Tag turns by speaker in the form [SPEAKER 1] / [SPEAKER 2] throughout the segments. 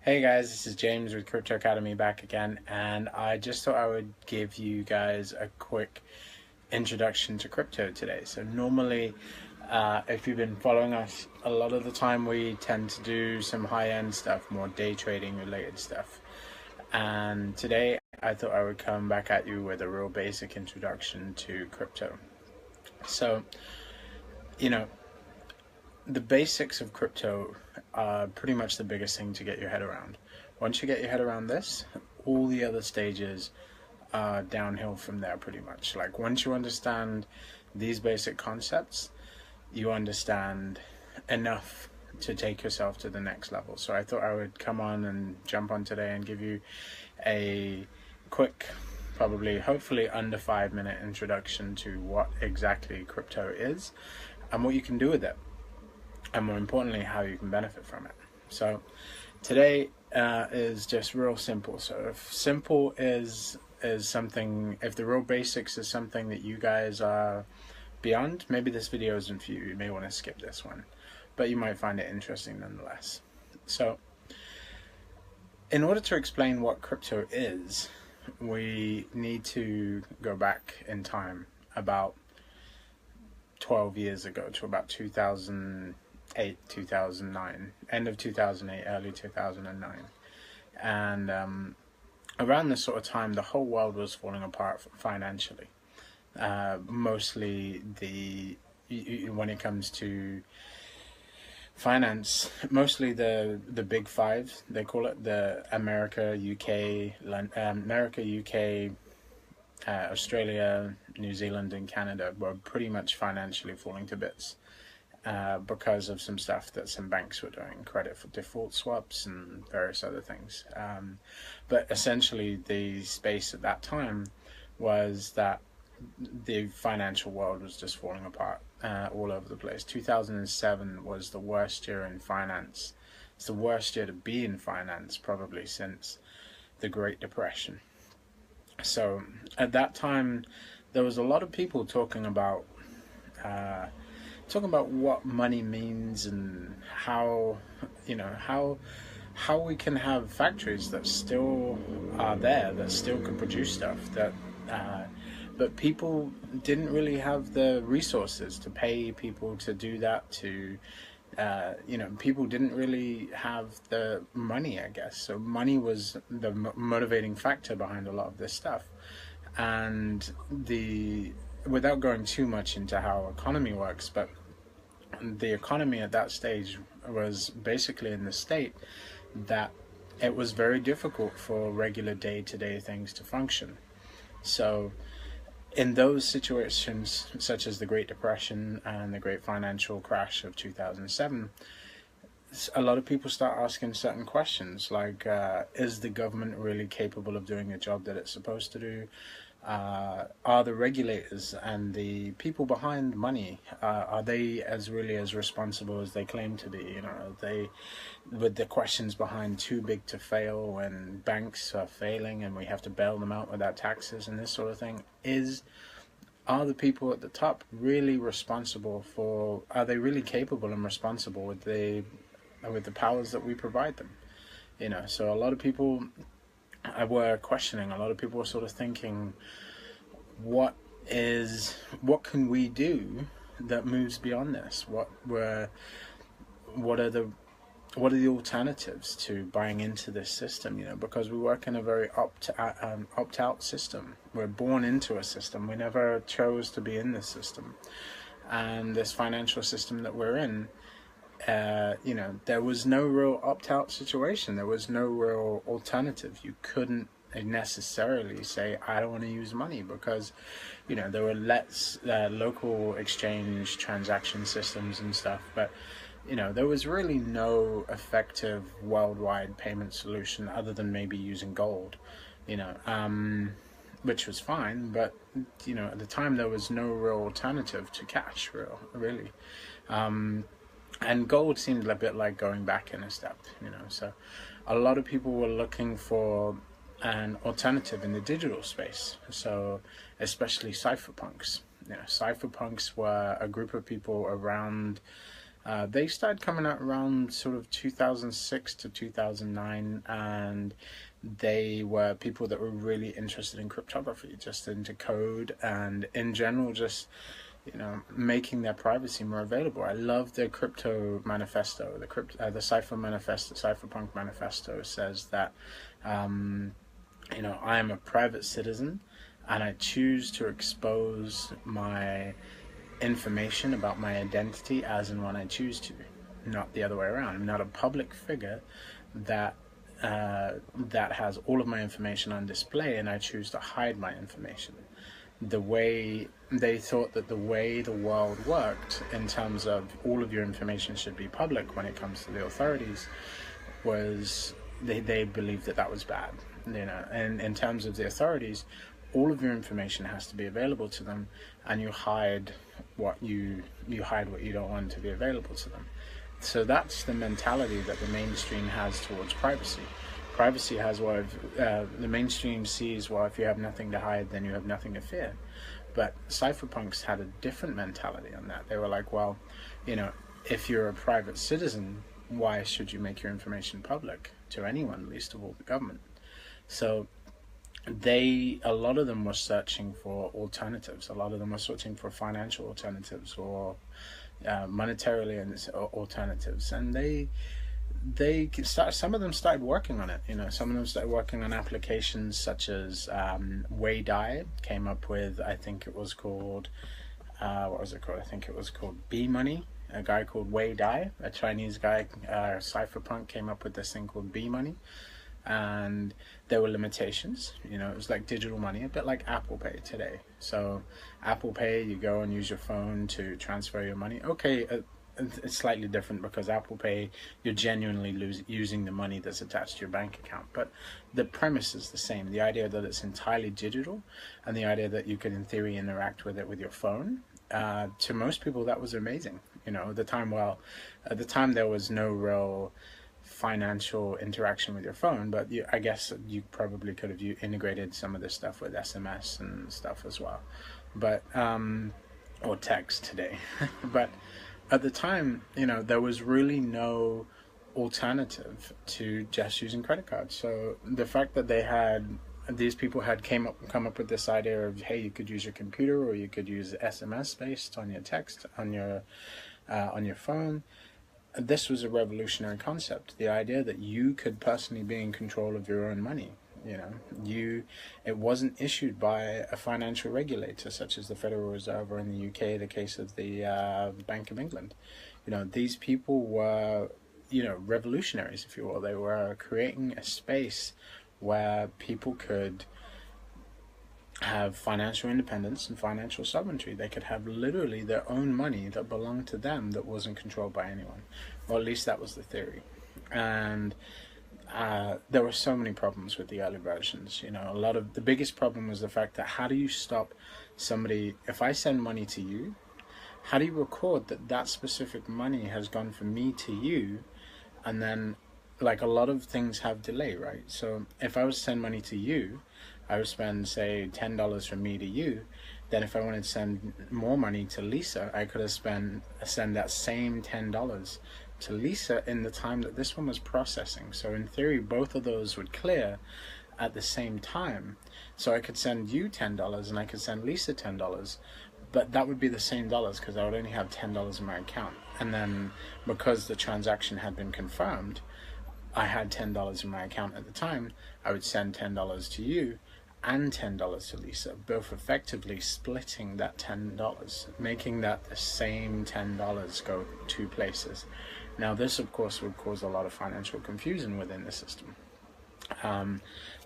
[SPEAKER 1] Hey guys, this is James with Crypto Academy back again, and I just thought I would give you guys a quick introduction to crypto today. So normally, if you've been following us, a lot of the time we tend to do some high-end stuff, more day trading related stuff. And today I thought I would come back at you with a real basic introduction to crypto. So, you know, the basics of crypto are pretty much the biggest thing to get your head around. Once you get your head around this, all the other stages are downhill from there pretty much. Like once you understand these basic concepts, you understand enough to take yourself to the next level. So I thought I would come on and jump on today and give you a quick, probably hopefully under 5 minute introduction to what exactly crypto is and what you can do with it, and more importantly, how you can benefit from it. So today is just real simple. So if simple is something, if the real basics is something that you guys are beyond, maybe this video isn't for you. You may want to skip this one, but you might find it interesting nonetheless. So in order to explain what crypto is, we need to go back in time about 12 years ago to about 2008, 2009, end of 2008, early 2009. And around this sort of time, the whole world was falling apart financially. Mostly when it comes to finance, mostly the big five, they call it, the America, UK, Australia, New Zealand, and Canada were pretty much financially falling to bits because of some stuff that some banks were doing, credit for default swaps and various other things. But essentially, the space at that time was that the financial world was just falling apart all over the place. 2007 was the worst year in finance. It's the worst year to be in finance probably since the Great Depression. So at that time, there was a lot of people talking about what money means and how how we can have factories that still are there, that still can produce stuff, that but people didn't really have the resources to pay people to do that, to people didn't really have the money, I guess. So money was the motivating factor behind a lot of this stuff. And without going too much into how economy works, but the economy at that stage was basically in the state that it was very difficult for regular day-to-day things to function. So in those situations, such as the Great Depression and the Great Financial Crash of 2007, a lot of people start asking certain questions like, is the government really capable of doing the job that it's supposed to do? Are the regulators and the people behind money, are they really as responsible as they claim to be? With the questions behind too big to fail, when banks are failing and we have to bail them out without taxes and this sort of thing, are the people at the top really responsible for, are they really capable and responsible with the powers that we provide them? So a lot of people were questioning, a lot of people were sort of thinking, what can we do that moves beyond this? What are the alternatives to buying into this system? Because we work in a very opt-out system. We're born into a system. We never chose to be in this system. And this financial system that we're in, there was no real opt-out situation. There was no real alternative. You couldn't necessarily say, I don't want to use money, because there were local exchange transaction systems and stuff, but there was really no effective worldwide payment solution other than maybe using gold, which was fine, but at the time there was no real alternative to cash, really. And gold seemed a bit like going back in a step, so a lot of people were looking for an alternative in the digital space. So especially cypherpunks. Cypherpunks were a group of people around They started coming out around sort of 2006 to 2009, and they were people that were really interested in cryptography, just into code, and in general, just making their privacy more available. I love the crypto manifesto, the Cypher manifesto, Cypherpunk manifesto says that, I am a private citizen, and I choose to expose my information about my identity as and when I choose to, not the other way around. I'm not a public figure that that has all of my information on display, and I choose to hide my information. The way they thought that the way the world worked in terms of all of your information should be public when it comes to the authorities was they believed that was bad, and in terms of the authorities, all of your information has to be available to them, and you hide what you don't want to be available to them. So that's the mentality that the mainstream has towards privacy. Privacy has the mainstream sees, well, if you have nothing to hide, then you have nothing to fear. But cypherpunks had a different mentality on that. They were like, well, if you're a private citizen, why should you make your information public to anyone, least of all the government? So a lot of them were searching for alternatives. A lot of them were searching for financial alternatives or monetarily alternatives, and some of them started working on it. Some of them started working on applications such as WeiDai came up with, I think it was called what was it called? I think it was called B-Money. A guy called WeiDai, a Chinese guy, cypherpunk, came up with this thing called B-Money. And there were limitations. It was like digital money, a bit like Apple Pay today. So Apple Pay, you go and use your phone to transfer your money. Okay, it's slightly different because Apple Pay, you're genuinely using the money that's attached to your bank account. But the premise is the same. The idea that it's entirely digital, and the idea that you could, in theory, interact with it with your phone. To most people, that was amazing. At the time there was no real financial interaction with your phone, but I guess you probably could have integrated some of this stuff with SMS and stuff as well, but or text today. But at the time, there was really no alternative to just using credit cards. So the fact that these people had come up with this idea of, hey, you could use your computer or you could use SMS based on your text on your phone. This was a revolutionary concept. The idea that you could personally be in control of your own money. It wasn't issued by a financial regulator such as the Federal Reserve, or in the UK, the case of the Bank of England. These people were, revolutionaries, if you will. They were creating a space where people could have financial independence and financial sovereignty. They could have literally their own money that belonged to them, that wasn't controlled by anyone, or at least that was the theory. And there were so many problems with the early versions. The biggest problem was the fact that, how do you stop somebody, if I send money to you, how do you record that specific money has gone from me to you? And then, like, a lot of things have delay, right? So if I was to send money to you, I would spend, say, $10 from me to you. Then if I wanted to send more money to Lisa, I could have send that same $10 to Lisa in the time that this one was processing. So in theory, both of those would clear at the same time. So I could send you $10 and I could send Lisa $10, but that would be the same dollars because I would only have $10 in my account. And then because the transaction had been confirmed, I had $10 in my account at the time, I would send $10 to you and $10 to Lisa, both effectively splitting that $10, making that the same $10 go two places. Now this, of course, would cause a lot of financial confusion within the system.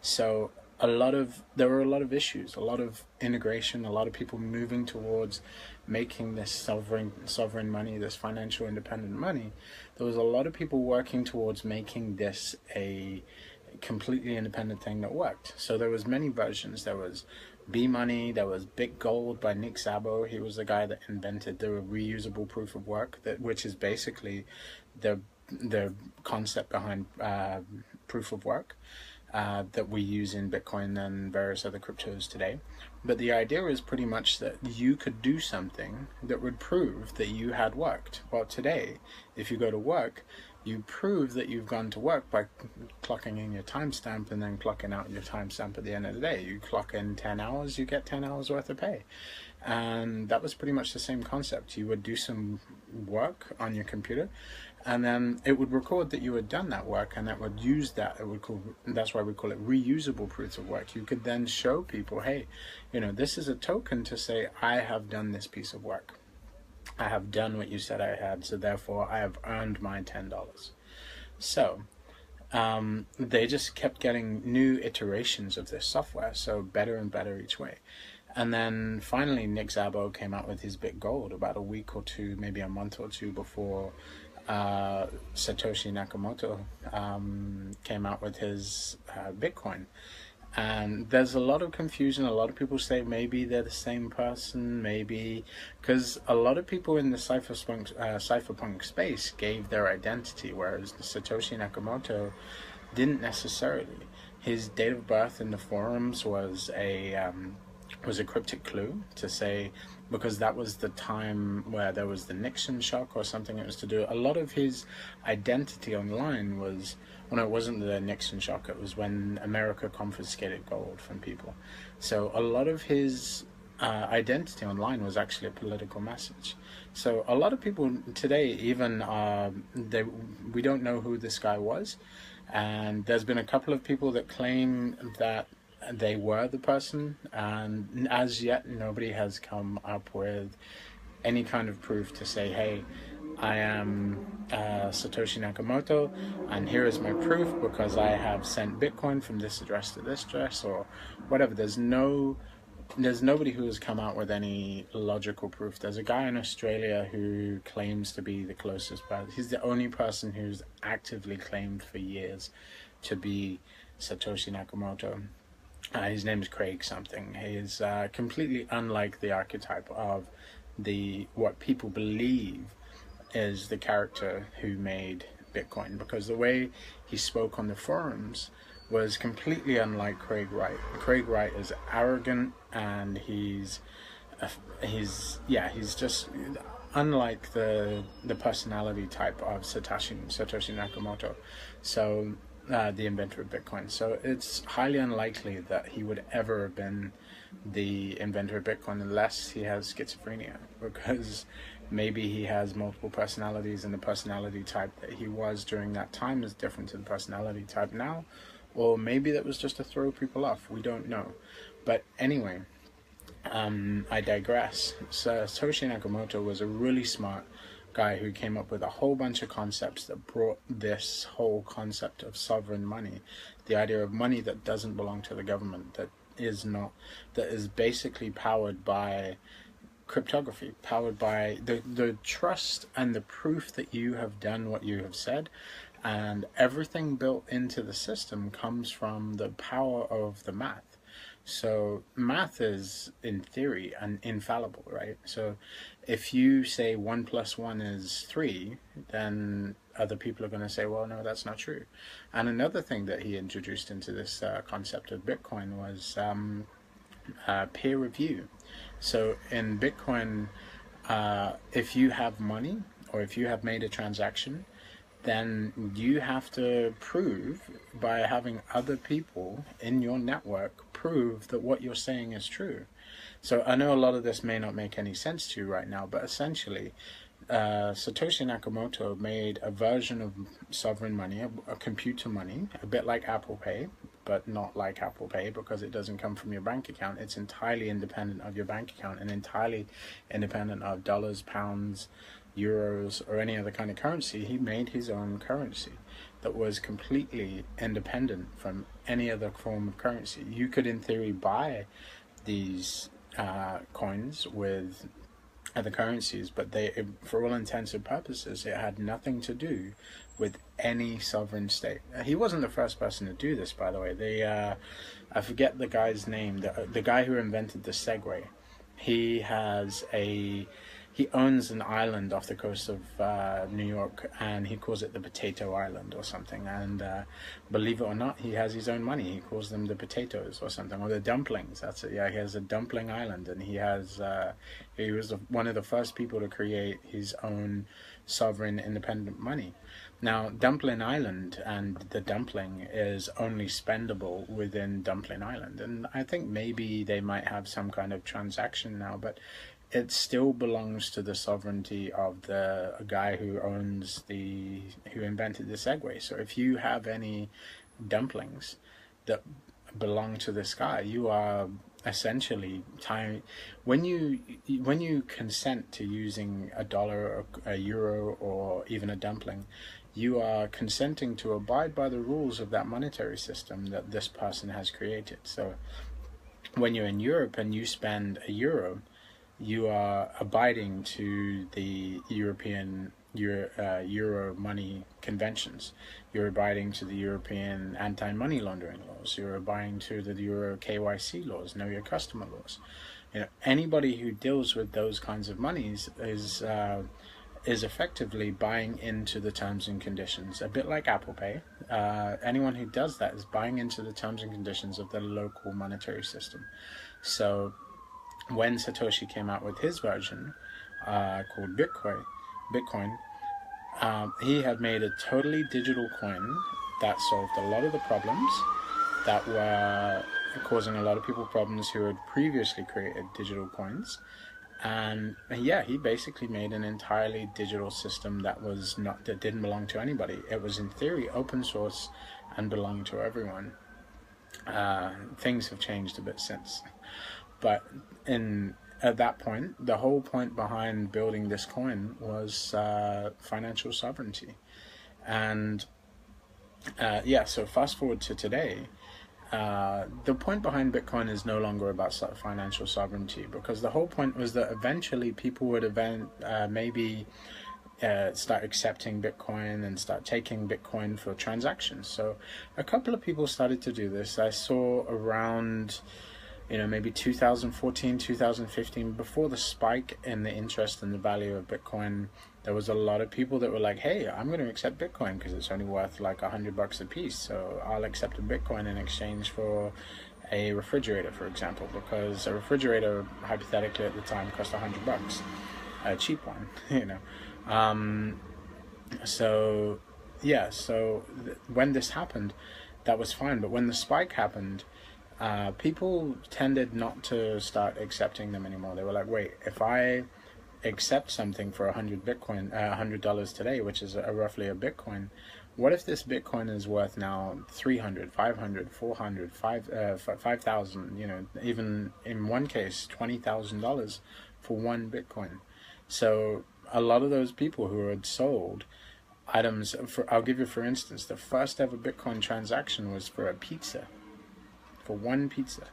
[SPEAKER 1] So there were a lot of issues, a lot of integration, a lot of people moving towards making this sovereign money, this financial independent money. There was a lot of people working towards making this a completely independent thing that worked. So there was many versions. There was B-Money, there was BitGold by Nick Szabo. He was the guy that invented the reusable proof of work, which is basically the concept behind proof of work. that we use in Bitcoin and various other cryptos today. But the idea is pretty much that you could do something that would prove that you had worked. Well, today, if you go to work, you prove that you've gone to work by clocking in your timestamp and then clocking out your timestamp at the end of the day. You clock in 10 hours, you get 10 hours worth of pay. And that was pretty much the same concept. You would do some work on your computer, and then it would record that you had done that work, and that would use that. That's why we call it reusable proofs of work. You could then show people, hey, this is a token to say I have done this piece of work. I have done what you said I had, so therefore I have earned my $10. So they just kept getting new iterations of this software, so better and better each way. And then finally Nick Szabo came out with his BitGold about a week or two, maybe a month or two before Satoshi Nakamoto came out with his Bitcoin. And there's a lot of confusion. A lot of people say maybe they're the same person, maybe, because a lot of people in the cypherpunk space gave their identity, whereas Satoshi Nakamoto didn't necessarily. His date of birth in the forums was a cryptic clue to say, because that was the time where there was the Nixon shock or something. It was to do, a lot of his identity online was, well, no, it wasn't the Nixon shock, it was when America confiscated gold from people. So a lot of his identity online was actually a political message. So a lot of people today, even we don't know who this guy was, and there's been a couple of people that claim that they were the person, and as yet nobody has come up with any kind of proof to say, hey, I am Satoshi Nakamoto, and here is my proof because I have sent Bitcoin from this address to this address, or whatever. There's nobody who has come out with any logical proof. There's a guy in Australia who claims to be the closest person. He's the only person who's actively claimed for years to be Satoshi Nakamoto. His name is Craig something. He is completely unlike the archetype of what people believe is the character who made Bitcoin, because the way he spoke on the forums was completely unlike Craig Wright. Craig Wright is arrogant, and he's just unlike the personality type of Satoshi Nakamoto. So the inventor of Bitcoin. So it's highly unlikely that he would ever have been the inventor of Bitcoin unless he has schizophrenia, because maybe he has multiple personalities, and the personality type that he was during that time is different to the personality type now, or maybe that was just to throw people off. We don't know. But anyway, I digress. So Satoshi Nakamoto was a really smart guy who came up with a whole bunch of concepts that brought this whole concept of sovereign money, the idea of money that doesn't belong to the government, that is basically powered by cryptography, powered by the trust and the proof that you have done what you have said, and everything built into the system comes from the power of the math. So math is, in theory, infallible, right? So if you say 1 + 1 is 3, then other people are going to say, well, no, that's not true. And another thing that he introduced into this concept of Bitcoin was peer review. So in Bitcoin, if you have money, or if you have made a transaction, then you have to prove by having other people in your network prove that what you're saying is true. So I know a lot of this may not make any sense to you right now, but essentially Satoshi Nakamoto made a version of sovereign money, a computer money, a bit like Apple Pay, but not like Apple Pay because it doesn't come from your bank account. It's entirely independent of your bank account and entirely independent of dollars, pounds, euros, or any other kind of currency. He made his own currency that was completely independent from any other form of currency. You could, in theory, buy these coins with other currencies, but for all intents and purposes, it had nothing to do with any sovereign state. He wasn't the first person to do this, by the way. I forget the guy's name, the guy who invented the Segway. He he owns an island off the coast of New York, and he calls it the Potato Island or something. And believe it or not, he has his own money. He calls them the potatoes or something, or the dumplings. That's it. Yeah, he has a dumpling island, and he was one of the first people to create his own sovereign independent money. Now, Dumpling Island and the dumpling is only spendable within Dumpling Island, and I think maybe they might have some kind of transaction now, but it still belongs to the sovereignty of the guy who invented the Segway. So if you have any dumplings that belong to this guy, you are essentially when you consent to using a dollar, a euro, or even a dumpling, you are consenting to abide by the rules of that monetary system that this person has created. So when you're in Europe and you spend a euro, you are abiding to the European Euro money conventions. You're abiding to the European anti-money laundering laws. You're abiding to the Euro KYC laws, know your customer laws. You know, anybody who deals with those kinds of monies is effectively buying into the terms and conditions, a bit like Apple Pay. Anyone who does that is buying into the terms and conditions of the local monetary system. So when Satoshi came out with his version called Bitcoin, he had made a totally digital coin that solved a lot of the problems that were causing a lot of people problems who had previously created digital coins. And yeah, he basically made an entirely digital system that didn't belong to anybody. It was in theory open source and belonged to everyone. Things have changed a bit since, but at that point, the whole point behind building this coin was financial sovereignty. And so fast forward to today, the point behind Bitcoin is no longer about financial sovereignty, because the whole point was that eventually people would maybe start accepting Bitcoin and start taking Bitcoin for transactions. So a couple of people started to do this. I saw around maybe 2014, 2015, before the spike in the interest and the value of Bitcoin, there was a lot of people that were like, hey, I'm going to accept Bitcoin because it's only worth like $100 a piece. So I'll accept a Bitcoin in exchange for a refrigerator, for example, because a refrigerator hypothetically at the time cost $100, a cheap one, So when this happened, that was fine. But when the spike happened, people tended not to start accepting them anymore. They were like, wait, if I accept something for $100 today, which is roughly a Bitcoin, what if this Bitcoin is worth now 300, 500, 400, 5,000, even in one case, $20,000 for one Bitcoin? So a lot of those people who had sold items, I'll give you for instance, the first ever Bitcoin transaction was for a pizza. For one pizza,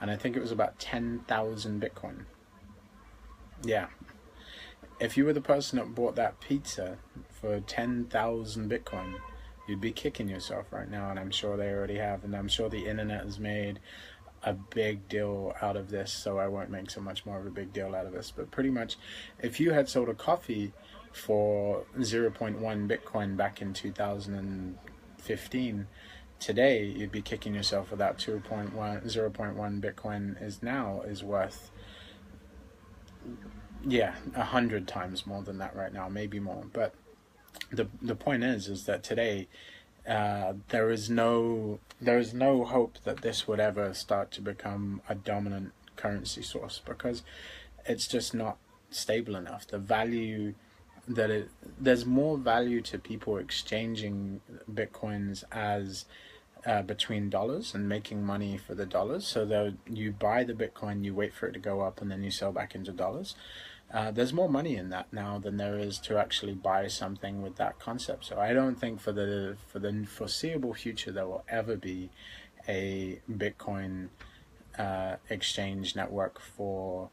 [SPEAKER 1] and I think it was about 10,000 Bitcoin. Yeah, if you were the person that bought that pizza for 10,000 Bitcoin, you'd be kicking yourself right now, and I'm sure they already have, and I'm sure the internet has made a big deal out of this, so I won't make so much more of a big deal out of this. But pretty much, if you had sold a coffee for 0.1 Bitcoin back in 2015, today you'd be kicking yourself without 0.1 Bitcoin is worth 100 times more than that right now, maybe more. But the point is that today there is no hope that this would ever start to become a dominant currency source, because it's just not stable enough. The value there's more value to people exchanging Bitcoins as between dollars and making money for the dollars. So that you buy the Bitcoin, you wait for it to go up, and then you sell back into dollars. There's more money in that now than there is to actually buy something with that concept. So I don't think for the foreseeable future there will ever be a Bitcoin exchange network for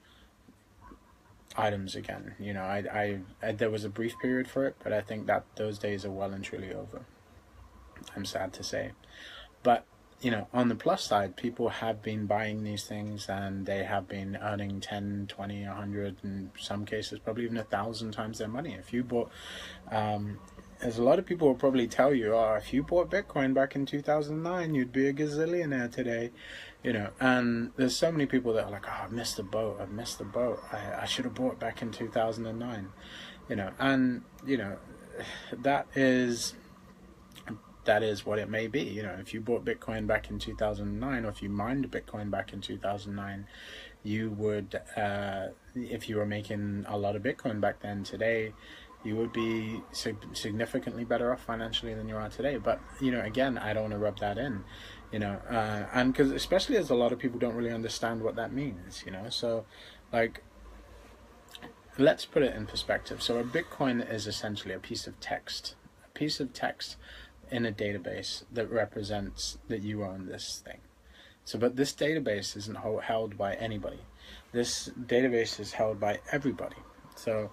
[SPEAKER 1] items again. I there was a brief period for it, but I think that those days are well and truly over. I'm sad to say. But on the plus side, people have been buying these things and they have been earning 10, 20, 100, in some cases, probably even 1,000 times their money. If you bought, as a lot of people will probably tell you, oh, if you bought Bitcoin back in 2009, you'd be a gazillionaire today, and there's so many people that are like, oh, I missed the boat. I should have bought back in 2009, and, that is what it may be. If you bought Bitcoin back in 2009, or if you mined Bitcoin back in 2009, you would, if you were making a lot of Bitcoin back then, today, you would be significantly better off financially than you are today. But, again, I don't want to rub that in, and because especially as a lot of people don't really understand what that means, so like, let's put it in perspective. So a Bitcoin is essentially a piece of text in a database that represents that you own this thing. So, but this database isn't held by anybody. This database is held by everybody. So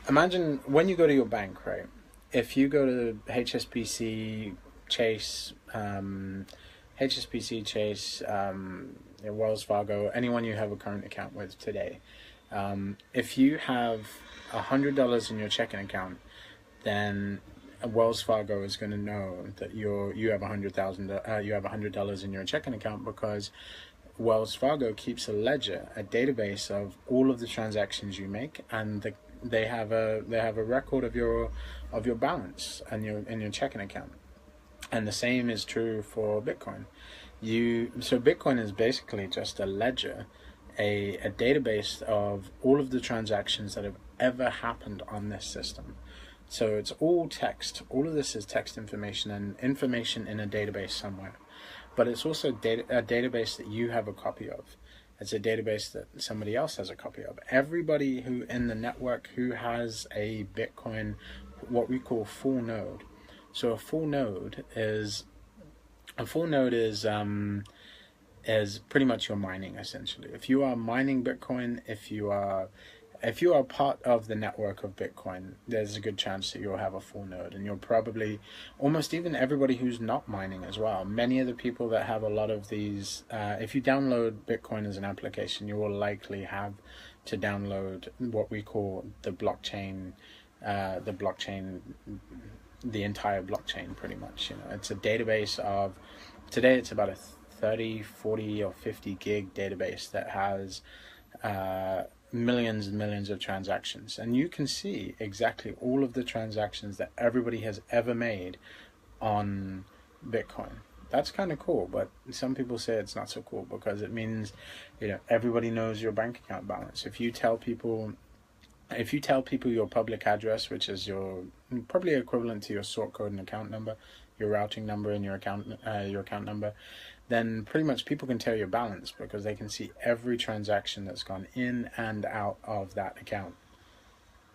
[SPEAKER 1] imagine when you go to your bank, right? If you go to HSBC, Chase, Wells Fargo, anyone you have a current account with today, if you have $100 in your checking account, then Wells Fargo is going to know that you have $100 in your checking account, because Wells Fargo keeps a ledger, a database of all of the transactions you make, and they have a record of your balance and your checking account. And the same is true for Bitcoin. So Bitcoin is basically just a ledger, a database of all of the transactions that have ever happened on this system. So it's all text. All of this is text information and information in a database somewhere. But it's also a database that you have a copy of. It's a database that somebody else has a copy of. Everybody who in the network who has a Bitcoin, what we call full node. So a full node is pretty much your mining, essentially. If you are mining Bitcoin, if you are part of the network of Bitcoin, there's a good chance that you'll have a full node, and you'll probably, almost even everybody who's not mining as well. Many of the people that have a lot of these, if you download Bitcoin as an application, you will likely have to download what we call the blockchain, the entire blockchain, pretty much. It's a database of, today it's about a 30, 40, or 50 gig database that has millions and millions of transactions, and you can see exactly all of the transactions that everybody has ever made on Bitcoin. That's kind of cool, but some people say it's not so cool, because it means everybody knows your bank account balance. If you tell people your public address, which is your probably equivalent to your sort code and account number, your routing number and your account number, then pretty much people can tell your balance, because they can see every transaction that's gone in and out of that account.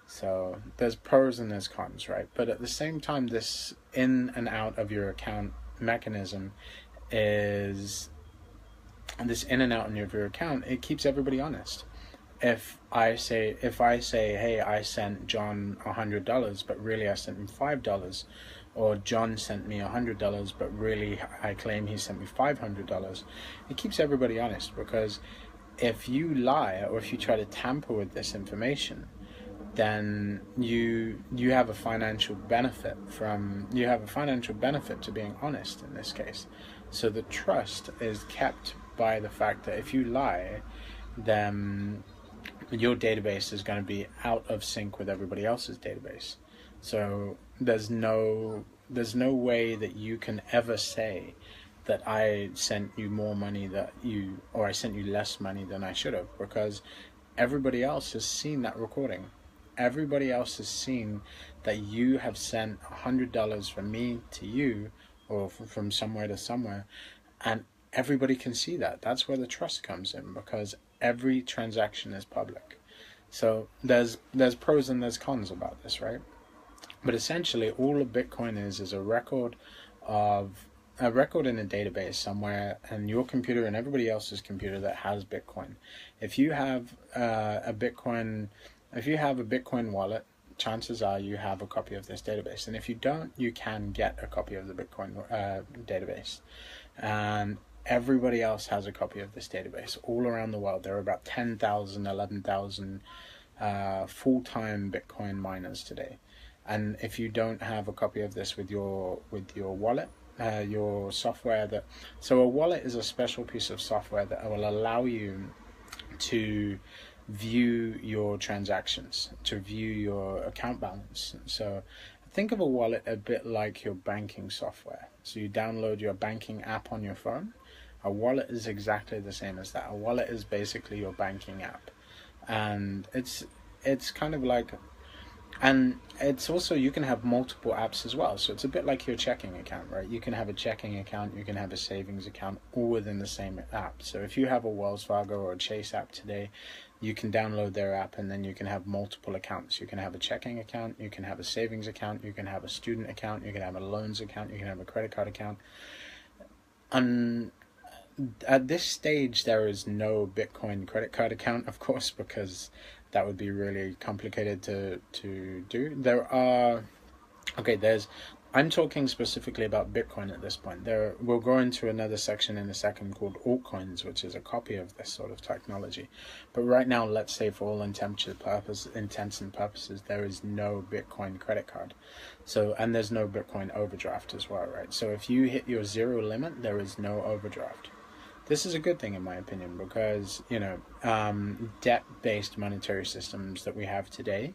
[SPEAKER 1] So there's pros and there's cons, right? But at the same time, this in and out of your account mechanism it keeps everybody honest. If I say, hey, I sent John $100, but really I sent him $5, or John sent me $100, but really I claim he sent me $500, it keeps everybody honest, because if you lie or if you try to tamper with this information, then you have a financial benefit to being honest in this case. So the trust is kept by the fact that if you lie, then your database is going to be out of sync with everybody else's database. So there's no way that you can ever say that I sent you more money or I sent you less money than I should have, because everybody else has seen that recording. Everybody else has seen that you have sent $100 from me to you, or from somewhere to somewhere, and everybody can see that. That's where the trust comes in, because every transaction is public. So there's pros and there's cons about this, right? But essentially, all a Bitcoin is a record in a database somewhere, and your computer and everybody else's computer that has Bitcoin. If you have a Bitcoin wallet, chances are you have a copy of this database. And if you don't, you can get a copy of the Bitcoin database. And everybody else has a copy of this database all around the world. There are about 10,000, 11,000 full-time Bitcoin miners today. And if you don't have a copy of this with your wallet, your software so a wallet is a special piece of software that will allow you to view your transactions, to view your account balance. So think of a wallet a bit like your banking software. So you download your banking app on your phone. A wallet is exactly the same as that. A wallet is basically your banking app, and it's kind of like, and it's also, you can have multiple apps as well. So it's a bit like your checking account, right? You can have a checking account, you can have a savings account, all within the same app. So if you have a Wells Fargo or a Chase app today, you can download their app, and then you can have multiple accounts. You can have a checking account, you can have a savings account, you can have a student account, you can have a loans account, you can have a credit card account. And at this stage, there is no Bitcoin credit card account, of course, because that would be really complicated to do. I'm talking specifically about Bitcoin at this point. We'll go into another section in a second called altcoins, which is a copy of this sort of technology. But right now, let's say for all intents and purposes, there is no Bitcoin credit card. So, and there's no Bitcoin overdraft as well, right? So if you hit your zero limit, there is no overdraft. This is a good thing in my opinion, because, debt-based monetary systems that we have today,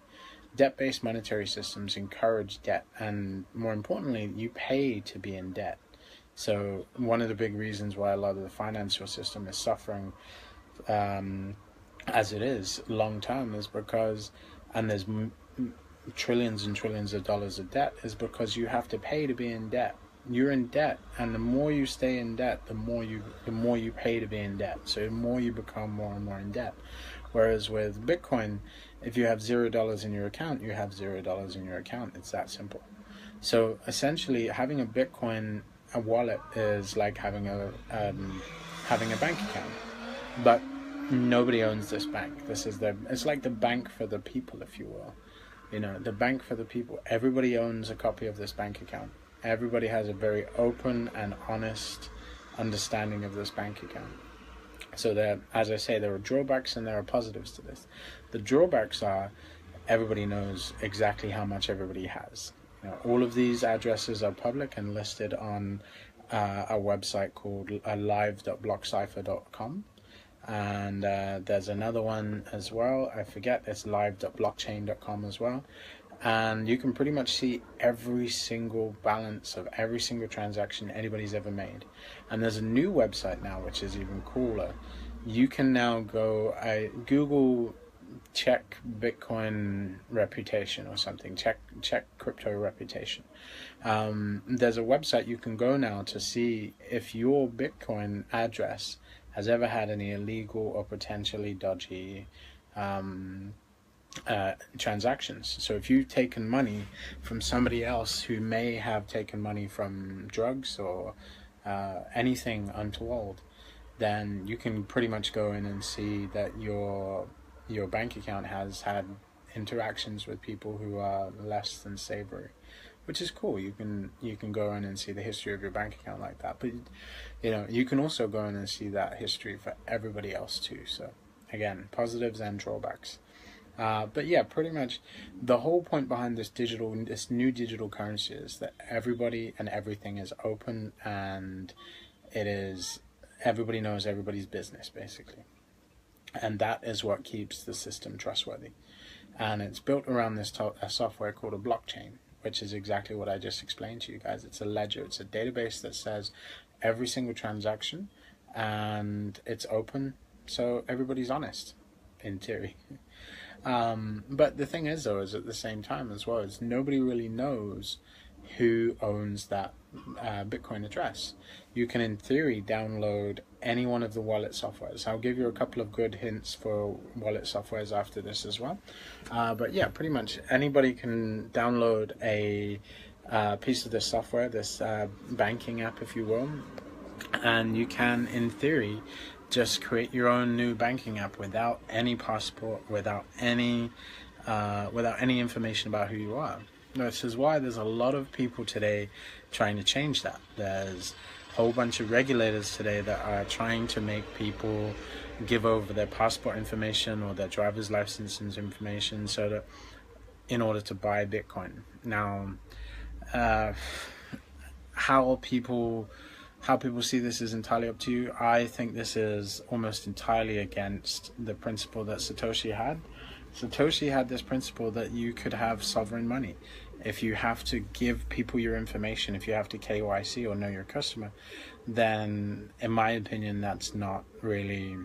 [SPEAKER 1] debt-based monetary systems encourage debt, and more importantly, you pay to be in debt. So one of the big reasons why a lot of the financial system is suffering as it is long term is because, and there's trillions and trillions of dollars of debt, is because you have to pay to be in debt. You're in debt, and the more you stay in debt, the more you pay to be in debt. So the more you become more and more in debt. Whereas with Bitcoin, if you have $0 in your account, you have $0 in your account. It's that simple. So essentially, having a Bitcoin wallet is like having a bank account, but nobody owns this bank. It's like the bank for the people, if you will. The bank for the people. Everybody owns a copy of this bank account. Everybody has a very open and honest understanding of this bank account. So as I say, there are drawbacks and there are positives to this. The drawbacks are everybody knows exactly how much everybody has. All of these addresses are public and listed on a website called live.blockcipher.com. And there's another one as well, I forget, it's live.blockchain.com as well. And you can pretty much see every single balance of every single transaction anybody's ever made. And there's a new website now which is even cooler. You can now go Google check Bitcoin reputation or something, check crypto reputation. There's a website you can go now to see if your Bitcoin address has ever had any illegal or potentially dodgy transactions. So if you've taken money from somebody else who may have taken money from drugs or anything untoward, then you can pretty much go in and see that your bank account has had interactions with people who are less than savory, which is cool. You can go in and see the history of your bank account like that. But you can also go in and see that history for everybody else too. So again, positives and drawbacks. But yeah, pretty much the whole point behind this new digital currency is that everybody and everything is open, and everybody knows everybody's business basically, and that is what keeps the system trustworthy. And it's built around this software called a blockchain, which is exactly what I just explained to you guys. It's a ledger, it's a database that says every single transaction, and it's open, so everybody's honest in theory. But the thing is, though, is at the same time as well, is nobody really knows who owns that Bitcoin address. You can, in theory, download any one of the wallet softwares. I'll give you a couple of good hints for wallet softwares after this as well. But yeah, pretty much anybody can download a piece of this software, this banking app, if you will, and you can, in theory, just create your own new banking app without any passport, without any without any information about who you are. This is why there's a lot of people today trying to change that. There's a whole bunch of regulators today that are trying to make people give over their passport information or their driver's license information so that in order to buy Bitcoin. Now, how people see this is entirely up to you. I think this is almost entirely against the principle that Satoshi had. Satoshi had this principle that you could have sovereign money. If you have to give people your information, if you have to KYC or know your customer, then in my opinion that's not really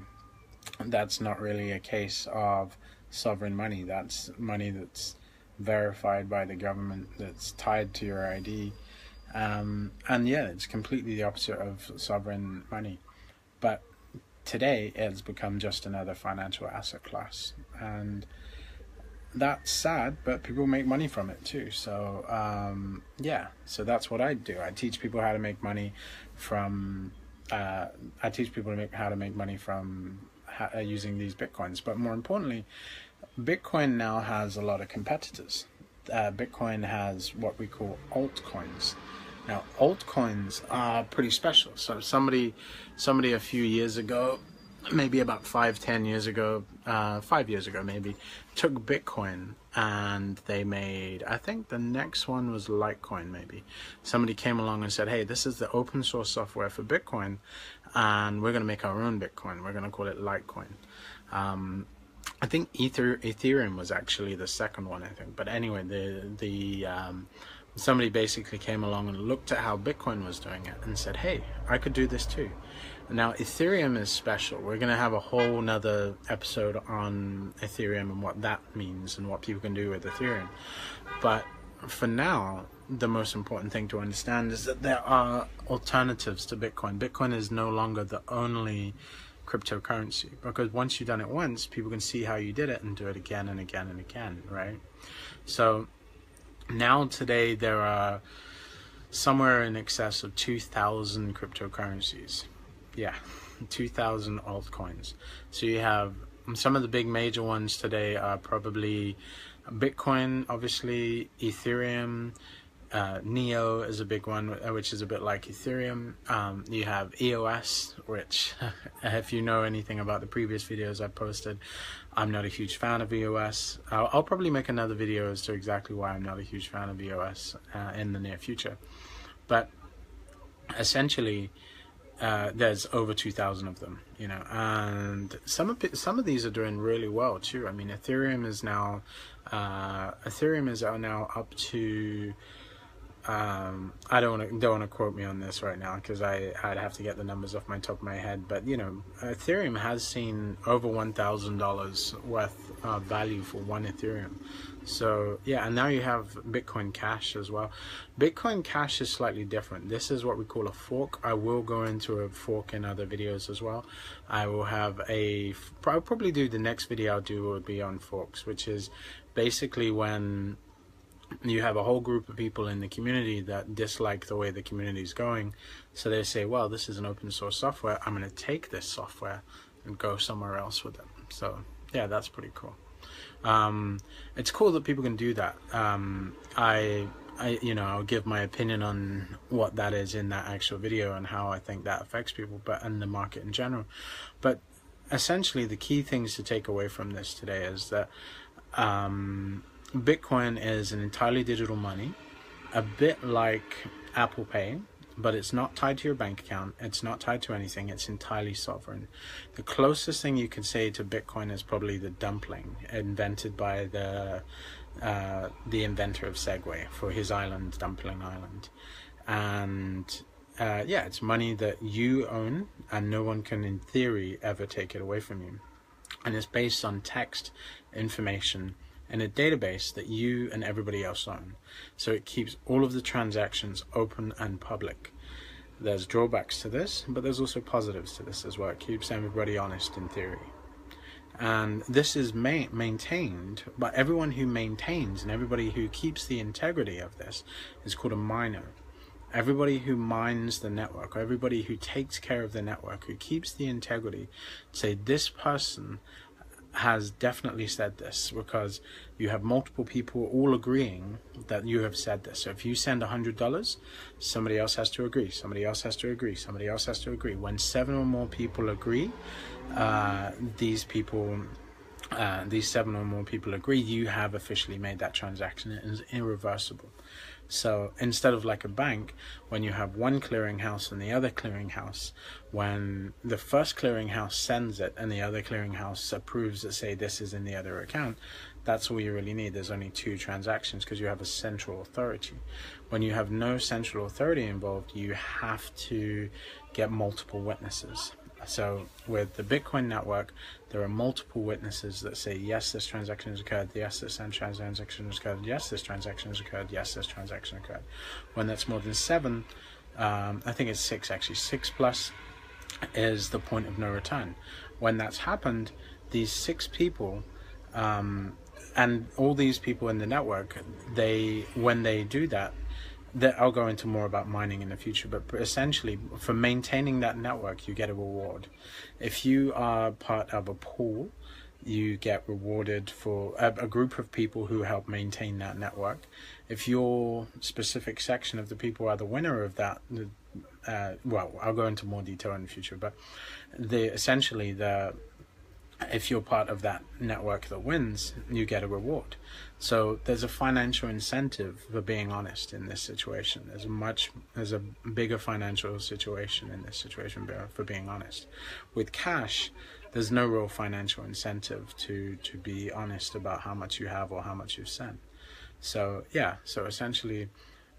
[SPEAKER 1] a case of sovereign money. That's money that's verified by the government, that's tied to your ID. And yeah, it's completely the opposite of sovereign money. But today it's become just another financial asset class, and that's sad, but people make money from it too. So yeah, so that's what I do. I teach people how to make money from using these Bitcoins. But more importantly, Bitcoin now has a lot of competitors. Bitcoin has what we call altcoins. Now, altcoins are pretty special. So somebody a few years ago, maybe about 5 years ago maybe, took Bitcoin and they made, I think the next one was Litecoin maybe. Somebody came along and said, hey, this is the open source software for Bitcoin and we're going to make our own Bitcoin. We're going to call it Litecoin. I think Ethereum was actually the second one, I think. But anyway, somebody basically came along and looked at how Bitcoin was doing it and said, hey, I could do this too. Now, Ethereum is special. We're going to have a whole nother episode on Ethereum and what that means and what people can do with Ethereum. But for now, the most important thing to understand is that there are alternatives to Bitcoin. Bitcoin is no longer the only cryptocurrency, because once you've done it once, people can see how you did it and do it again and again and again, right? So now today there are somewhere in excess of 2,000 cryptocurrencies. Yeah, 2,000 altcoins. So you have some of the big major ones today are probably Bitcoin, obviously, Ethereum, Neo is a big one, which is a bit like Ethereum. You have EOS, which if you know anything about the previous videos I posted, I'm not a huge fan of EOS. I'll probably make another video as to exactly why I'm not a huge fan of EOS in the near future. But essentially, there's over 2,000 of them, you know, and some of these are doing really well too. I mean, Ethereum is now up to I don't want to quote me on this right now because I'd have to get the numbers off my top of my head, but you know, Ethereum has seen over $1,000 worth of value for one Ethereum. So yeah, and now you have Bitcoin Cash as well. Bitcoin Cash is slightly different. This is what we call a fork. I will go into a fork in other videos as well. I will have I'll probably do the next video I'll do would be on forks, which is basically when you have a whole group of people in the community that dislike the way the community is going. So they say, well, this is an open source software. I'm going to take this software and go somewhere else with it. So yeah, that's pretty cool. It's cool that people can do that. I'll give my opinion on what that is in that actual video and how I think that affects people, but and the market in general. But essentially the key things to take away from this today is that Bitcoin is an entirely digital money, a bit like Apple Pay, but it's not tied to your bank account. It's not tied to anything. It's entirely sovereign. The closest thing you can say to Bitcoin is probably the dumpling, invented by the inventor of Segway for his island, Dumpling Island. And yeah, it's money that you own and no one can, in theory, ever take it away from you. And it's based on text information in a database that you and everybody else own. So it keeps all of the transactions open and public. There's drawbacks to this, but there's also positives to this as well. It keeps everybody honest in theory. And this is maintained, but everyone who maintains and everybody who keeps the integrity of this is called a miner. Everybody who mines the network, or everybody who takes care of the network, who keeps the integrity, say this person has definitely said this, because you have multiple people all agreeing that you have said this. So if you send $100, somebody else has to agree, somebody else has to agree, somebody else has to agree. When 7 or more people agree, these 7 or more people agree, you have officially made that transaction. It is irreversible. So instead of like a bank, when you have one clearinghouse and the other clearinghouse, when the first clearinghouse sends it and the other clearinghouse approves that, say, this is in the other account, that's all you really need. There's only 2 transactions because you have a central authority. When you have no central authority involved, you have to get multiple witnesses. So with the Bitcoin network, there are multiple witnesses that say, yes, this transaction has occurred, yes, this transaction has occurred, yes, this transaction has occurred, yes, this transaction occurred. When that's more than 7, I think it's 6 actually, 6 plus is the point of no return. When that's happened, these 6 people, and all these people in the network, when they do that, I'll go into more about mining in the future, but essentially for maintaining that network, you get a reward. If you are part of a pool, you get rewarded for a group of people who help maintain that network. If your specific section of the people are the winner of that, well, I'll go into more detail in the future, but if you're part of that network that wins, you get a reward. So there's a financial incentive for being honest in this situation. There's a bigger financial situation in this situation for being honest. With cash, there's no real financial incentive to be honest about how much you have or how much you've sent. So yeah, so essentially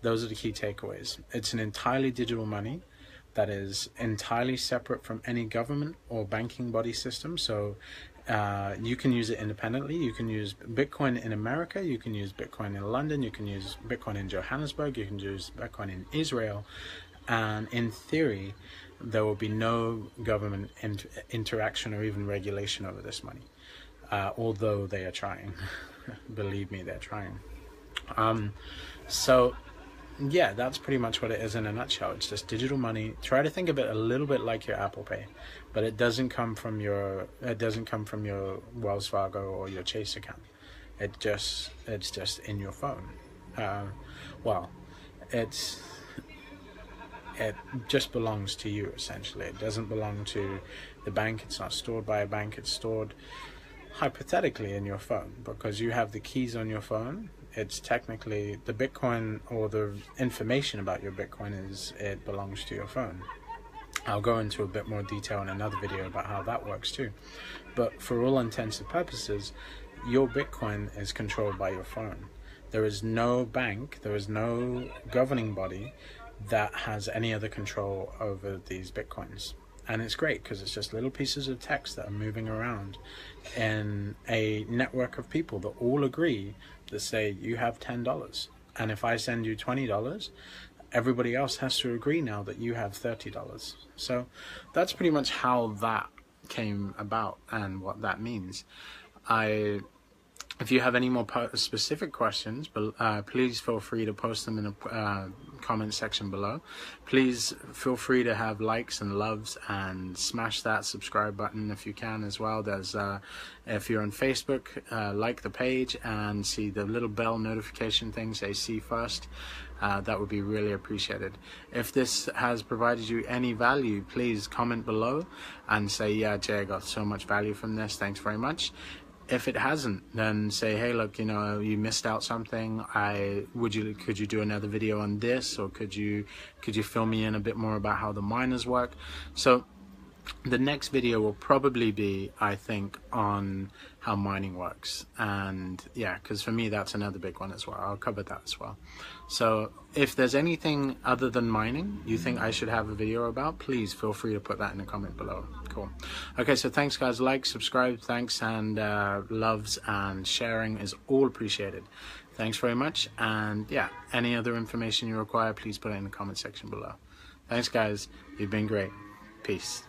[SPEAKER 1] those are the key takeaways. It's an entirely digital money that is entirely separate from any government or banking body system. So you can use it independently. You can use Bitcoin in America, you can use Bitcoin in London, you can use Bitcoin in Johannesburg, you can use Bitcoin in Israel, and in theory there will be no government interaction or even regulation over this money, although they are trying. Believe me, they're trying. So yeah, that's pretty much what it is in a nutshell. It's just digital money. Try to think of it a little bit like your Apple Pay, but it doesn't come from your Wells Fargo or your Chase account. It's just in your phone. It just belongs to you, essentially. It doesn't belong to the bank. It's not stored by a bank. It's stored hypothetically in your phone, because you have the keys on your phone. It's technically the Bitcoin, or the information about your Bitcoin it belongs to your phone. I'll go into a bit more detail in another video about how that works too. But for all intents and purposes, your Bitcoin is controlled by your phone. There is no bank, there is no governing body that has any other control over these Bitcoins. And it's great because it's just little pieces of text that are moving around in a network of people that all agree, that say you have $10. And if I send you $20, everybody else has to agree now that you have $30. So that's pretty much how that came about and what that means. If you have any more specific questions, please feel free to post them in the comment section below. Please feel free to have likes and loves, and smash that subscribe button if you can as well. There's if you're on Facebook, like the page and see the little bell notification thing, say see first. That would be really appreciated. If this has provided you any value, please comment below and say, yeah, Jay, I got so much value from this, thanks very much. If it hasn't, then say, hey, look, you missed out something. Could you do another video on this, or could you fill me in a bit more about how the miners work? So the next video will probably be, I think, on how mining works. And yeah, because for me that's another big one as well. I'll cover that as well. So if there's anything other than mining you think I should have a video about, please feel free to put that in the comment below. Cool. Okay, so thanks guys. Like, subscribe, thanks, and loves and sharing is all appreciated. Thanks very much. And yeah, any other information you require, please put it in the comment section below. Thanks guys, you've been great. Peace.